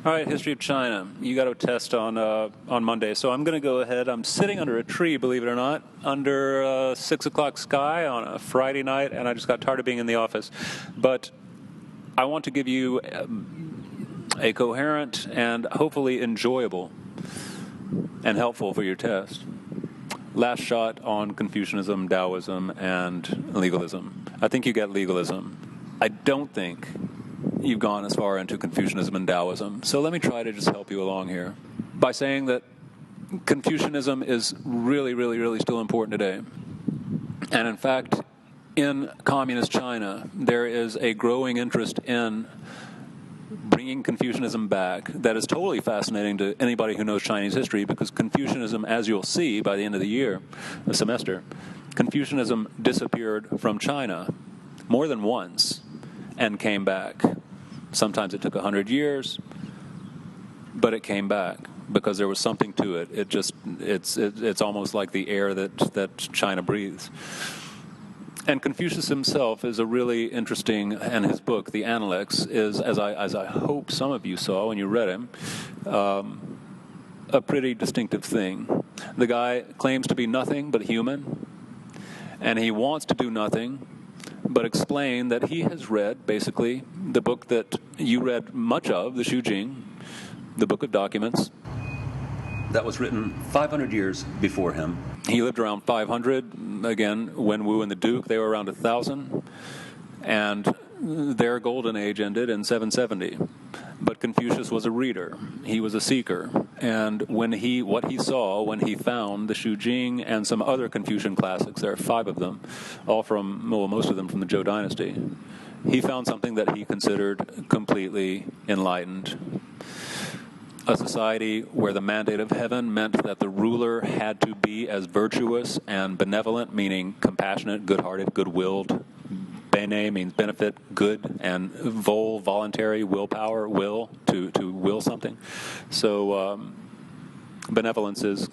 All right, history of China. You got a test on Monday, so I'm going to go ahead. I'm sitting under a tree, believe it or not, under 6 o'clock sky on a Friday night, and I just got tired of being in the office. But I want to give you a coherent and hopefully enjoyable and helpful for your test last shot on Confucianism, Taoism, and legalism. I think you get legalism. I don't think you've gone as far into Confucianism and Taoism. So let me try to just help you along here by saying that Confucianism is really, really, really still important today. And in fact, in communist China, there is a growing interest in bringing Confucianism back that is totally fascinating to anybody who knows Chinese history, because Confucianism, as you'll see by the end of the year, the semester, Confucianism disappeared from China more than once and came back. Sometimes it took 100 years, but it came back because there was something to it. It's almost like the air that China breathes. And Confucius himself is a really interesting, and his book, the Analects, is, as I hope some of you saw when you read him, a pretty distinctive thing. The guy claims to be nothing but human, and he wants to do nothing but explain that he has read, basically, the book that you read much of, the Shu Jing, the Book of Documents, that was written 500 years before him. He lived around 500. Again, Wen Wu and the Duke, they were around 1,000. And their golden age ended in 770. But Confucius was a reader. He was a seeker. And what he saw when he found the Shu Jing and some other Confucian classics, there are 5 of them, most of them from the Zhou dynasty, he found something that he considered completely enlightened. A society where the mandate of heaven meant that the ruler had to be as virtuous and benevolent, meaning compassionate, good-hearted, good-willed. Bene means benefit, good, and voluntary, willpower, will, to will something. So benevolence is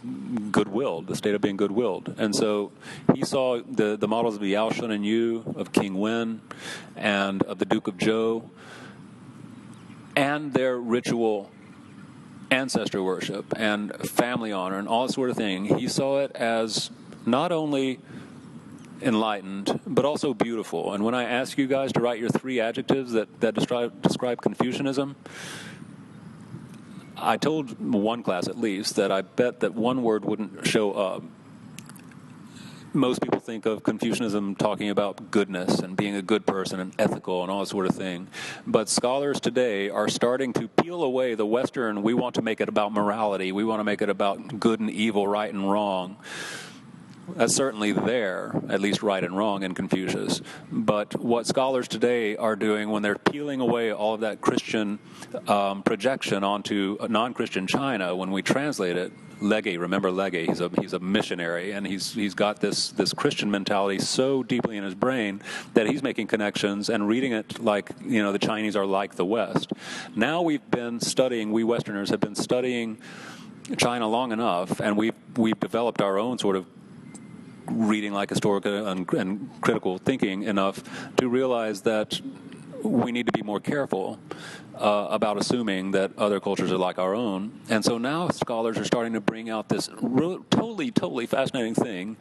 good-willed, the state of being good-willed. And so he saw the models of Yao Shun and Yu, of King Wen, and of the Duke of Zhou, and their ritual ancestor worship and family honor and all that sort of thing. He saw it as not only enlightened, but also beautiful. And when I ask you guys to write your 3 adjectives that describe Confucianism, I told one class at least that I bet that one word wouldn't show up. Most people think of Confucianism talking about goodness and being a good person and ethical and all that sort of thing. But scholars today are starting to peel away the Western, we want to make it about morality, we want to make it about good and evil, right and wrong. That's certainly there, at least right and wrong in Confucius. But what scholars today are doing when they're peeling away all of that Christian projection onto non-Christian China, when we translate it, Legge, remember Legge, he's a missionary, and he's got this Christian mentality so deeply in his brain that he's making connections and reading it like, the Chinese are like the West. Now we Westerners have been studying China long enough, and we've developed our own sort of reading like historical and critical thinking enough to realize that we need to be more careful about assuming that other cultures are like our own. And so now scholars are starting to bring out this totally fascinating thing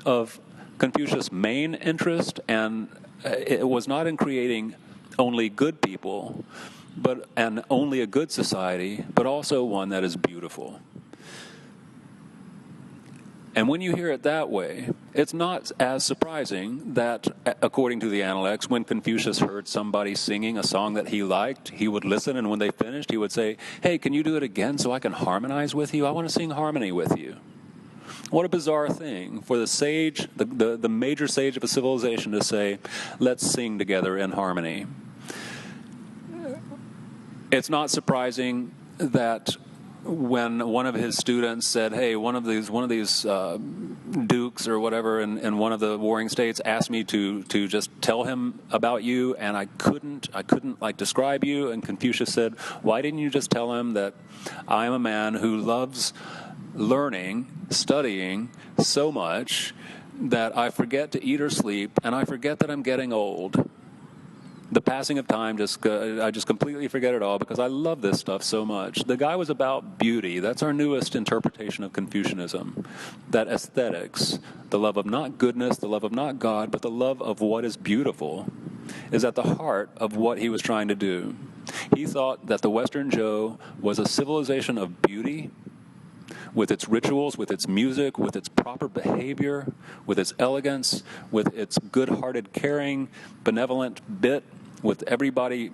of Confucius' main interest, and it was not in creating only good people, and only a good society, but also one that is beautiful. And when you hear it that way, it's not as surprising that, according to the Analects, when Confucius heard somebody singing a song that he liked, he would listen, and when they finished, he would say, "Hey, can you do it again so I can harmonize with you? I want to sing harmony with you." What a bizarre thing for the sage, the major sage of a civilization, to say, "Let's sing together in harmony." It's not surprising that when one of his students said, "Hey, one of these dukes or whatever in one of the warring states asked me to just tell him about you, and I couldn't like describe you," and Confucius said, "Why didn't you just tell him that I am a man who loves learning, studying so much that I forget to eat or sleep, and I forget that I'm getting old?" The passing of time, I just completely forget it all because I love this stuff so much. The guy was about beauty. That's our newest interpretation of Confucianism. That aesthetics, the love of not goodness, the love of not God, but the love of what is beautiful, is at the heart of what he was trying to do. He thought that the Western Joe was a civilization of beauty, with its rituals, with its music, with its proper behavior, with its elegance, with its good-hearted, caring, benevolent bit, with everybody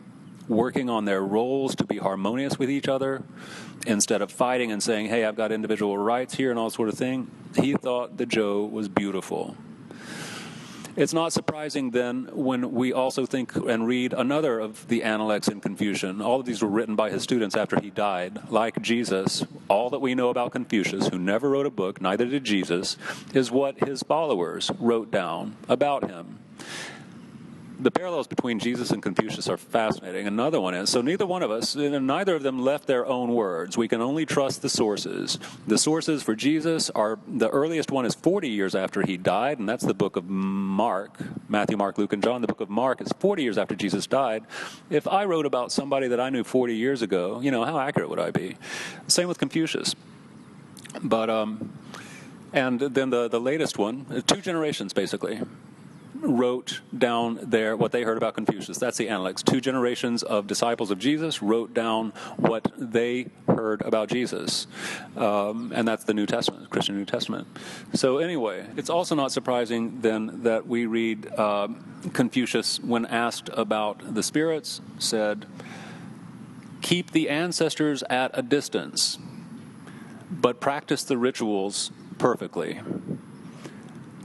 working on their roles to be harmonious with each other, instead of fighting and saying, hey, I've got individual rights here and all sort of thing. He thought the Joe was beautiful. It's not surprising then when we also think and read another of the analects in Confucian. All of these were written by his students after he died. Like Jesus, all that we know about Confucius, who never wrote a book, neither did Jesus, is what his followers wrote down about him. The parallels between Jesus and Confucius are fascinating. Another one is, so neither one of us, neither of them left their own words. We can only trust the sources. The sources for Jesus are, the earliest one is 40 years after he died, and that's the book of Mark. Matthew, Mark, Luke, and John. The book of Mark is 40 years after Jesus died. If I wrote about somebody that I knew 40 years ago, how accurate would I be? Same with Confucius. But, and then the latest one, 2 generations basically, wrote down what they heard about Confucius. That's the analects. 2 generations of disciples of Jesus wrote down what they heard about Jesus. And that's the New Testament, Christian New Testament. So anyway, it's also not surprising then that we read Confucius, when asked about the spirits, said, keep the ancestors at a distance, but practice the rituals perfectly.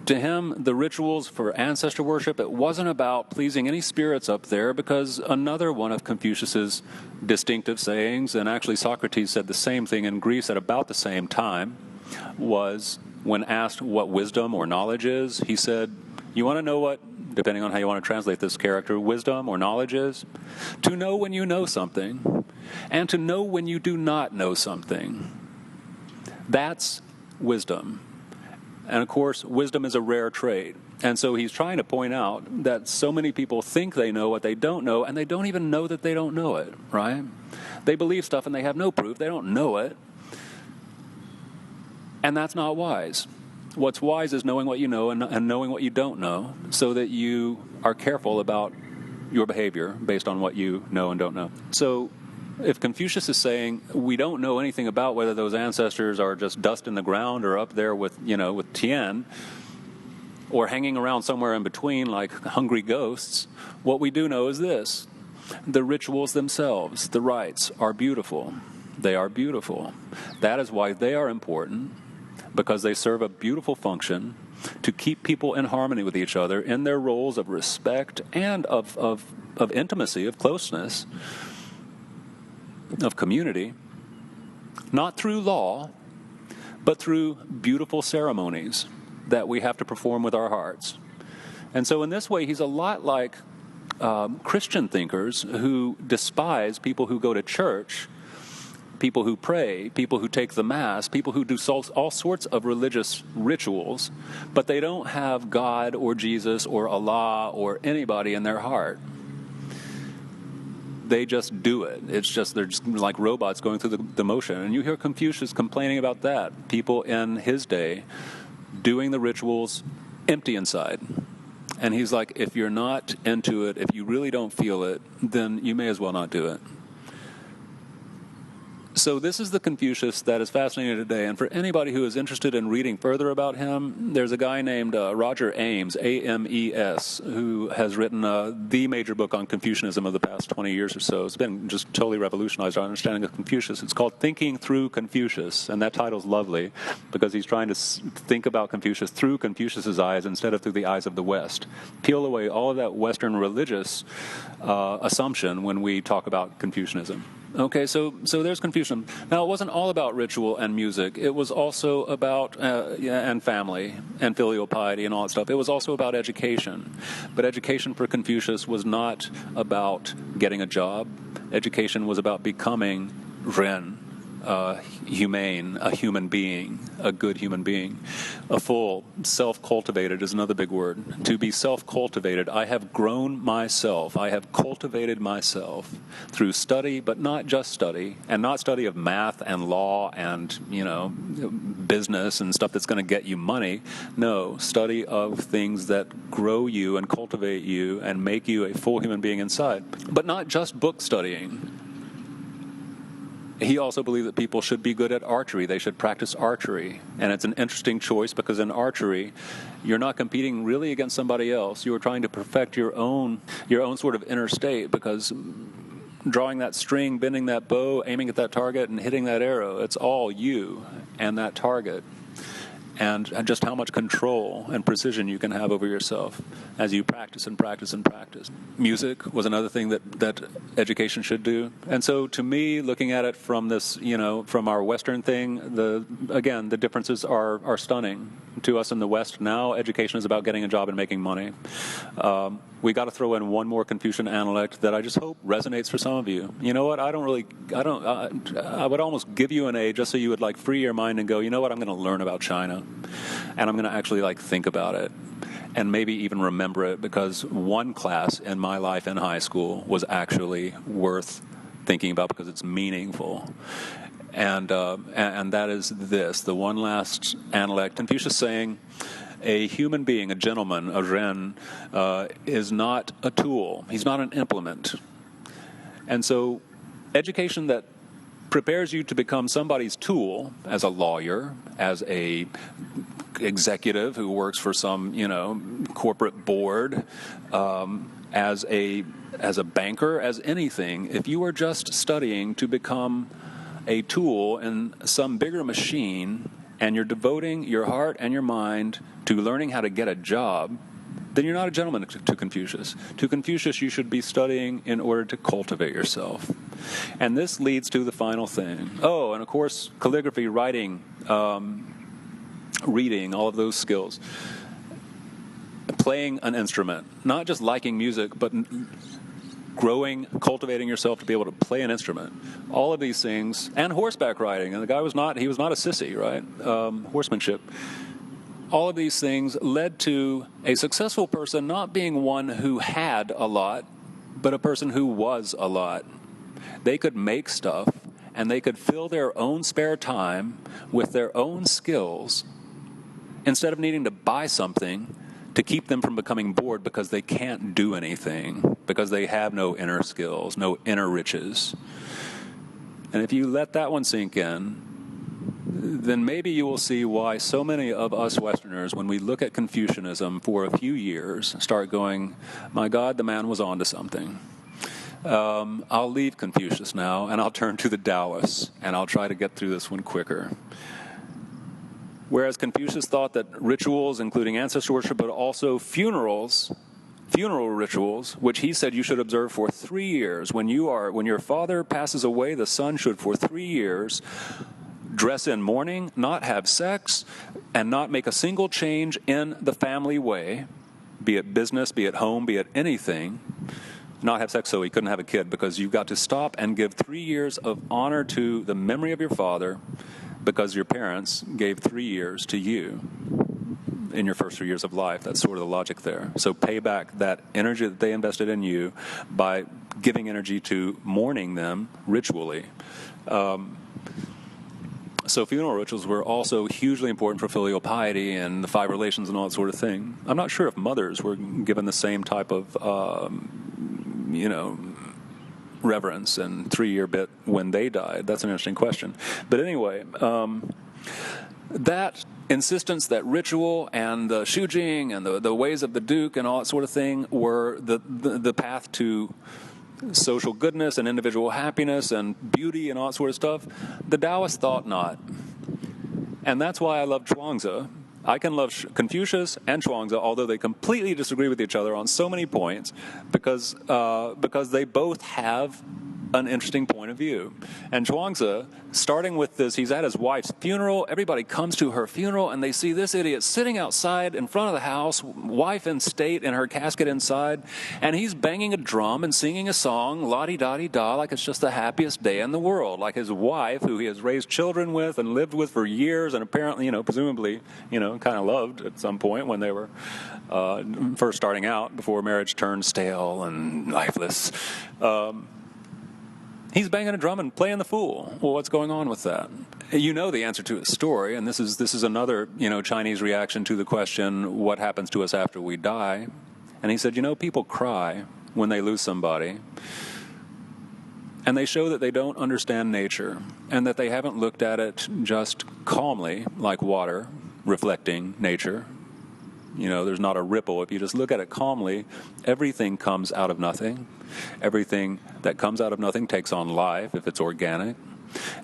To him, the rituals for ancestor worship, it wasn't about pleasing any spirits up there, because another one of Confucius's distinctive sayings, and actually Socrates said the same thing in Greece at about the same time, was when asked what wisdom or knowledge is, he said, you want to know what, depending on how you want to translate this character, wisdom or knowledge is? To know when you know something, and to know when you do not know something. That's wisdom. And of course, wisdom is a rare trait. And so he's trying to point out that so many people think they know what they don't know, and they don't even know that they don't know it, right? They believe stuff and they have no proof. They don't know it. And that's not wise. What's wise is knowing what you know and knowing what you don't know, so that you are careful about your behavior based on what you know and don't know. So if Confucius is saying we don't know anything about whether those ancestors are just dust in the ground or up there with Tien, or hanging around somewhere in between like hungry ghosts, what we do know is this: the rituals themselves, the rites, are beautiful. They are beautiful. That is why they are important, because they serve a beautiful function to keep people in harmony with each other in their roles of respect and of intimacy, of closeness, of community, not through law, but through beautiful ceremonies that we have to perform with our hearts. And so in this way, he's a lot like Christian thinkers who despise people who go to church, people who pray, people who take the Mass, people who do all sorts of religious rituals, but they don't have God or Jesus or Allah or anybody in their heart. They just do it. It's just, they're just like robots going through the motion. And you hear Confucius complaining about that. People in his day doing the rituals empty inside. And he's like, if you're not into it, if you really don't feel it, then you may as well not do it. So this is the Confucius that is fascinating today. And for anybody who is interested in reading further about him, there's a guy named Roger Ames, A-M-E-S, who has written the major book on Confucianism of the past 20 years or so. It's been just totally revolutionized our understanding of Confucius. It's called Thinking Through Confucius, and that title's lovely because he's trying to think about Confucius through Confucius's eyes instead of through the eyes of the West. Peel away all of that Western religious assumption when we talk about Confucianism. Okay, so there's Confucianism. Now, it wasn't all about ritual and music. It was also about, and family, and filial piety, and all that stuff. It was also about education. But education for Confucius was not about getting a job. Education was about becoming Ren, humane, a human being, a good human being. A full, self-cultivated is another big word. To be self-cultivated, I have grown myself. I have cultivated myself through study, but not just study, and not study of math and law and, business and stuff that's going to get you money. No, study of things that grow you and cultivate you and make you a full human being inside. But not just book studying. He also believed that people should be good at archery. They should practice archery. And it's an interesting choice because in archery, you're not competing really against somebody else. You are trying to perfect your own sort of inner state, because drawing that string, bending that bow, aiming at that target, and hitting that arrow, it's all you and that target. And just how much control and precision you can have over yourself as you practice and practice and practice. Music was another thing that education should do. And so to me, looking at it from this, from our Western thing, the differences are stunning. To us in the West now, education is about getting a job and making money. We got to throw in one more Confucian analect that I just hope resonates for some of you. You know what? I would almost give you an A just so you would free your mind and go, you know what? I'm going to learn about China, and I'm going to actually think about it, and maybe even remember it, because one class in my life in high school was actually worth thinking about because it's meaningful. And that is this, the one last analect. Confucius saying, a human being, a gentleman, a ren, is not a tool. He's not an implement. And so education that prepares you to become somebody's tool, as a lawyer, as a executive who works for some, corporate board, as a banker, as anything, if you are just studying to become a tool in some bigger machine, and you're devoting your heart and your mind to learning how to get a job, then you're not a gentleman to Confucius. To Confucius, you should be studying in order to cultivate yourself. And this leads to the final thing. Oh, and of course, calligraphy, writing, reading, all of those skills. Playing an instrument, not just liking music, but growing, cultivating yourself to be able to play an instrument. All of these things, and horseback riding. And the guy was not a sissy, right? Horsemanship. All of these things led to a successful person not being one who had a lot, but a person who was a lot. They could make stuff, and they could fill their own spare time with their own skills instead of needing to buy something to keep them from becoming bored because they can't do anything, because they have no inner skills, no inner riches. And if you let that one sink in, then maybe you will see why so many of us Westerners, when we look at Confucianism for a few years, start going, my God, the man was onto something. I'll leave Confucius now, and I'll turn to the Taoists, and I'll try to get through this one quicker. Whereas Confucius thought that rituals, including ancestor worship, but also funeral rituals, which he said you should observe for 3 years. When your father passes away, the son should for 3 years dress in mourning, not have sex, and not make a single change in the family way, be it business, be it home, be it anything. Not have sex so he couldn't have a kid, because you've got to stop and give 3 years of honor to the memory of your father, because your parents gave 3 years to you in your first 3 years of life. That's sort of the logic there. So pay back that energy that they invested in you by giving energy to mourning them ritually. So funeral rituals were also hugely important for filial piety and the 5 relations and all that sort of thing. I'm not sure if mothers were given the same type of, reverence and 3-year bit when they died. That's an interesting question. But anyway, that insistence that ritual and the shujing and the ways of the duke and all that sort of thing were the path to social goodness and individual happiness and beauty and all that sort of stuff, the Taoists thought not. And that's why I love Zhuangzi. I can love Confucius and Zhuangzi, although they completely disagree with each other on so many points, because they both have an interesting point of view. And Zhuangzi, starting with this, he's at his wife's funeral. Everybody comes to her funeral, and they see this idiot sitting outside in front of the house, wife in state in her casket inside, and he's banging a drum and singing a song, la-di-da-di-da, like it's just the happiest day in the world, like his wife, who he has raised children with and lived with for years, and apparently, presumably, kind of loved at some point when they were first starting out, before marriage turned stale and lifeless. He's banging a drum and playing the fool. Well, what's going on with that? You know the answer to his story, and this is another Chinese reaction to the question, what happens to us after we die? And he said, people cry when they lose somebody, and they show that they don't understand nature, and that they haven't looked at it just calmly, like water reflecting nature. There's not a ripple. If you just look at it calmly, everything comes out of nothing. Everything that comes out of nothing takes on life if it's organic.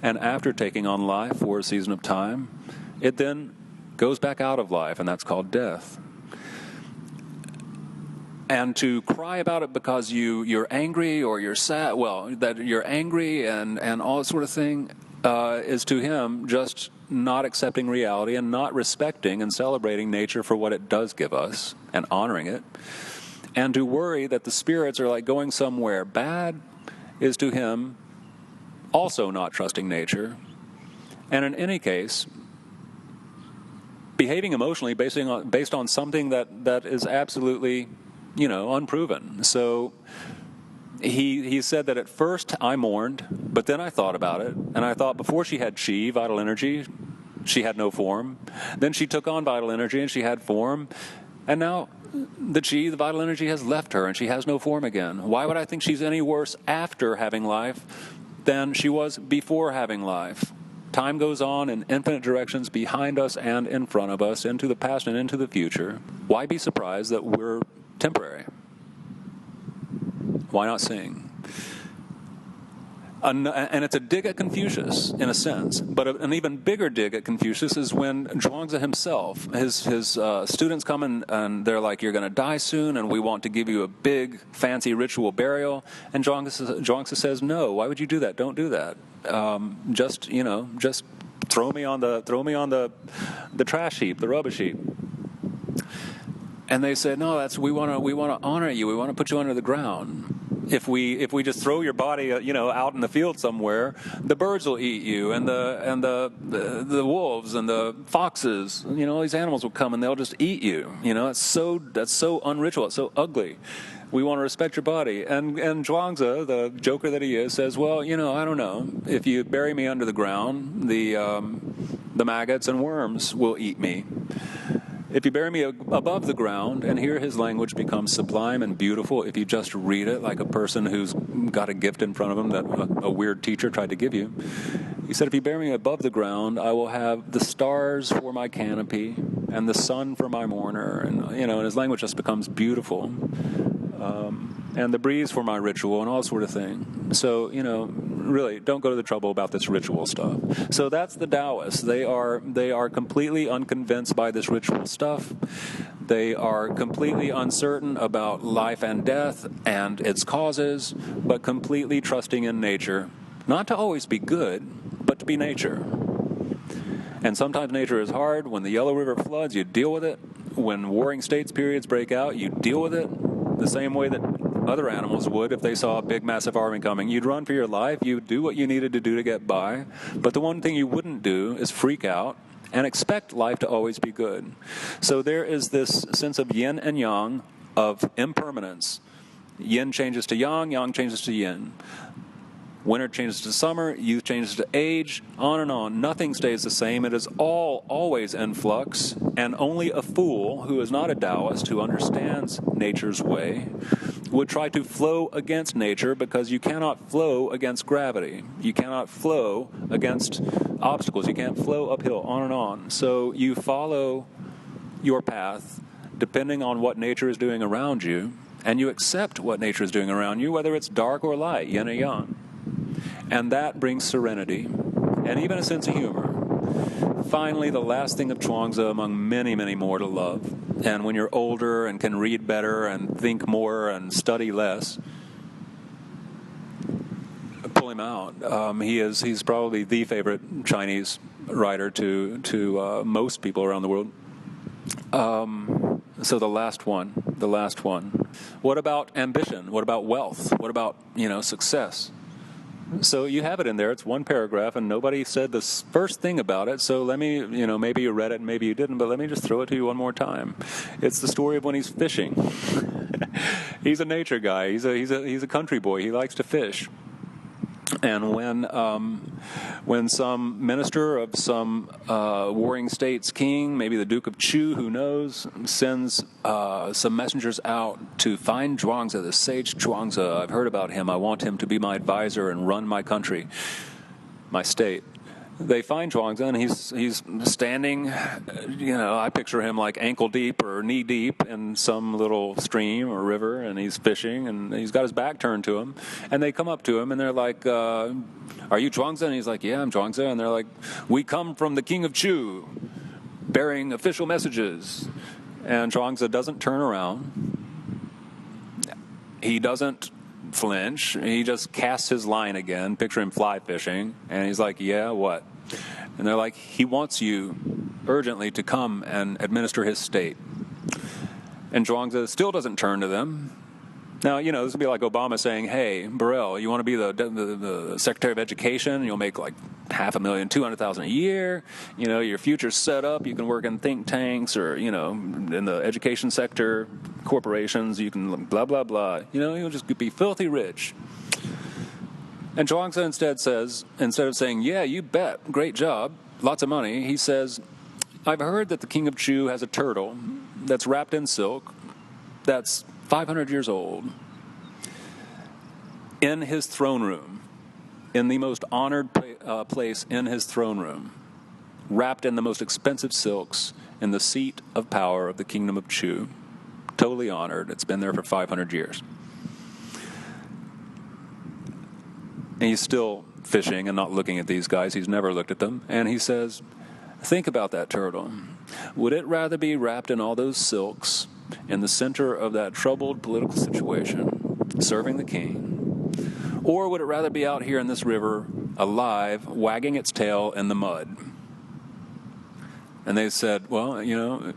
And after taking on life for a season of time, it then goes back out of life, and that's called death. And to cry about it because you're angry or you're sad, that you're angry and all that sort of thing, is to him just not accepting reality and not respecting and celebrating nature for what it does give us and honoring it. And to worry that the spirits are like going somewhere bad is to him also not trusting nature. And in any case, behaving emotionally based on something that is absolutely, unproven. So he said that at first I mourned, but then I thought about it, and I thought before she had chi, vital energy, she had no form. Then she took on vital energy and she had form, and now the chi, the vital energy, has left her and she has no form again. Why would I think she's any worse after having life than she was before having life? Time goes on in infinite directions behind us and in front of us, into the past and into the future. Why be surprised that we're temporary? Why not sing? And it's a dig at Confucius, in a sense. But an even bigger dig at Confucius is when Zhuangzi himself, his students come and they're like, you're going to die soon, and we want to give you a big, fancy ritual burial. And Zhuangzi says, no, why would you do that? Don't do that. Just throw me on the trash heap, the rubbish heap. And they said, no, we want to honor you. We want to put you under the ground. If we just throw your body, out in the field somewhere, the birds will eat you, and the wolves and the foxes, all these animals will come and they'll just eat you. That's so unritual. It's so ugly. We want to respect your body. And Zhuangzi, the joker that he is, says, well, I don't know. If you bury me under the ground, the maggots and worms will eat me. If you bury me above the ground, and here his language becomes sublime and beautiful if you just read it like a person who's got a gift in front of him that a weird teacher tried to give you. He said, if you bury me above the ground, I will have the stars for my canopy and the sun for my mourner. And, and his language just becomes beautiful. And the breeze for my ritual and all sort of thing. So, really, don't go to the trouble about this ritual stuff. So that's the Taoists. They are completely unconvinced by this ritual stuff. They are completely uncertain about life and death and its causes, but completely trusting in nature. Not to always be good, but to be nature. And sometimes nature is hard. When the Yellow River floods, you deal with it. When warring states periods break out, you deal with it the same way that other animals would if they saw a big, massive army coming. You'd run for your life. You'd do what you needed to do to get by. But the one thing you wouldn't do is freak out and expect life to always be good. So there is this sense of yin and yang, of impermanence. Yin changes to yang, yang changes to yin. Winter changes to summer, youth changes to age, on and on. Nothing stays the same. It is all always in flux, and only a fool who is not a Taoist, who understands nature's way, would try to flow against nature, because you cannot flow against gravity. You cannot flow against obstacles. You can't flow uphill, on and on. So you follow your path depending on what nature is doing around you, and you accept what nature is doing around you, whether it's dark or light, yin or yang. And that brings serenity, and even a sense of humor. Finally, the last thing of Zhuangzi, among many, many more to love, and when you're older and can read better and think more and study less, call him out. He's probably the favorite Chinese writer to most people around the world. So the last one. What about ambition? What about wealth? What about, success? So you have it in there. It's one paragraph, and nobody said the first thing about it. So let me, maybe you read it and maybe you didn't, but let me just throw it to you one more time. It's the story of when he's fishing. He's a nature guy. He's a country boy. He likes to fish. And when some minister of some warring state's king, maybe the Duke of Chu, who knows, sends some messengers out to find Zhuangzi, the sage Zhuangzi. I've heard about him. I want him to be my advisor and run my country, my state. They find Zhuangzi, and he's standing, I picture him like ankle deep or knee deep in some little stream or river, and he's fishing, and he's got his back turned to him. And they come up to him, and they're like, are you Zhuangzi? And he's like, yeah, I'm Zhuangzi. And they're like, we come from the king of Chu, bearing official messages. And Zhuangzi doesn't turn around. He doesn't flinch. He just casts his line again. Picture him fly fishing. And he's like, yeah, what? And they're like, he wants you urgently to come and administer his state. And Zhuangzi still doesn't turn to them. Now, this would be like Obama saying, hey, Burrell, you want to be the Secretary of Education? You'll make like $500,000, $200,000 a year. Your future's set up. You can work in think tanks or, in the education sector, corporations. You can blah, blah, blah. You'll just be filthy rich. And Zhuangzi instead of saying, yeah, you bet, great job, lots of money, he says, I've heard that the king of Chu has a turtle that's wrapped in silk that's 500 years old in his throne room, in the most honored place in his throne room, wrapped in the most expensive silks in the seat of power of the kingdom of Chu. Totally honored. It's been there for 500 years. And he's still fishing and not looking at these guys. He's never looked at them. And he says, think about that turtle. Would it rather be wrapped in all those silks in the center of that troubled political situation, serving the king? Or would it rather be out here in this river, alive, wagging its tail in the mud? And they said, well, come to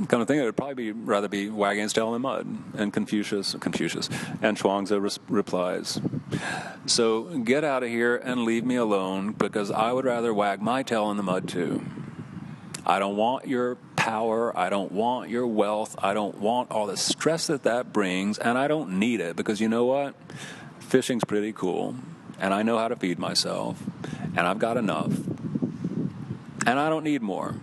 think of it, it'd probably rather be wagging its tail in the mud. And Confucius, and Zhuangzi replies, so get out of here and leave me alone, because I would rather wag my tail in the mud too. I don't want your power, I don't want your wealth, I don't want all the stress that brings, and I don't need it, because you know what? Fishing's pretty cool, and I know how to feed myself, and I've got enough. And I don't need more.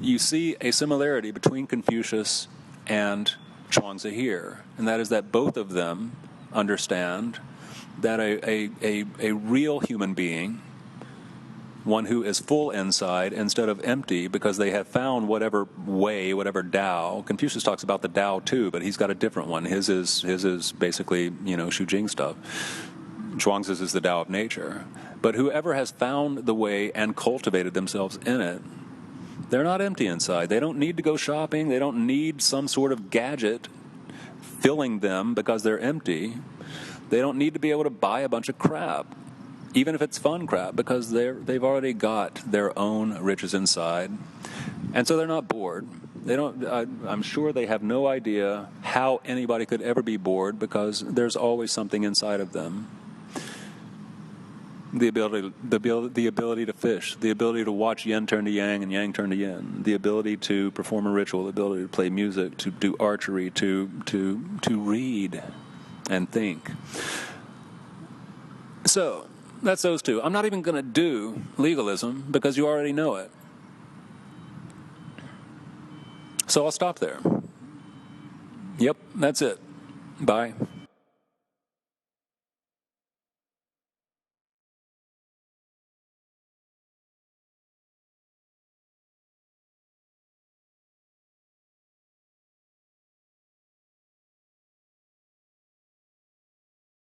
You see a similarity between Confucius and Zhuangzi here, and that is that both of them understand that a real human being, one who is full inside instead of empty, because they have found whatever way, whatever Tao. Confucius talks about the Tao too, but he's got a different one. His is basically, Shu Jing stuff. Zhuangzi's is the Tao of nature. But whoever has found the way and cultivated themselves in it, they're not empty inside. They don't need to go shopping. They don't need some sort of gadget filling them because they're empty. They don't need to be able to buy a bunch of crap, even if it's fun crap, because they've already got their own riches inside. And so they're not bored. I'm sure they have no idea how anybody could ever be bored, because there's always something inside of them. The ability to fish, the ability to watch yin turn to yang and yang turn to yin, the ability to perform a ritual, the ability to play music, to do archery, to read and think. So that's those two. I'm not even going to do legalism, because you already know it. So I'll stop there. Yep, that's it. Bye.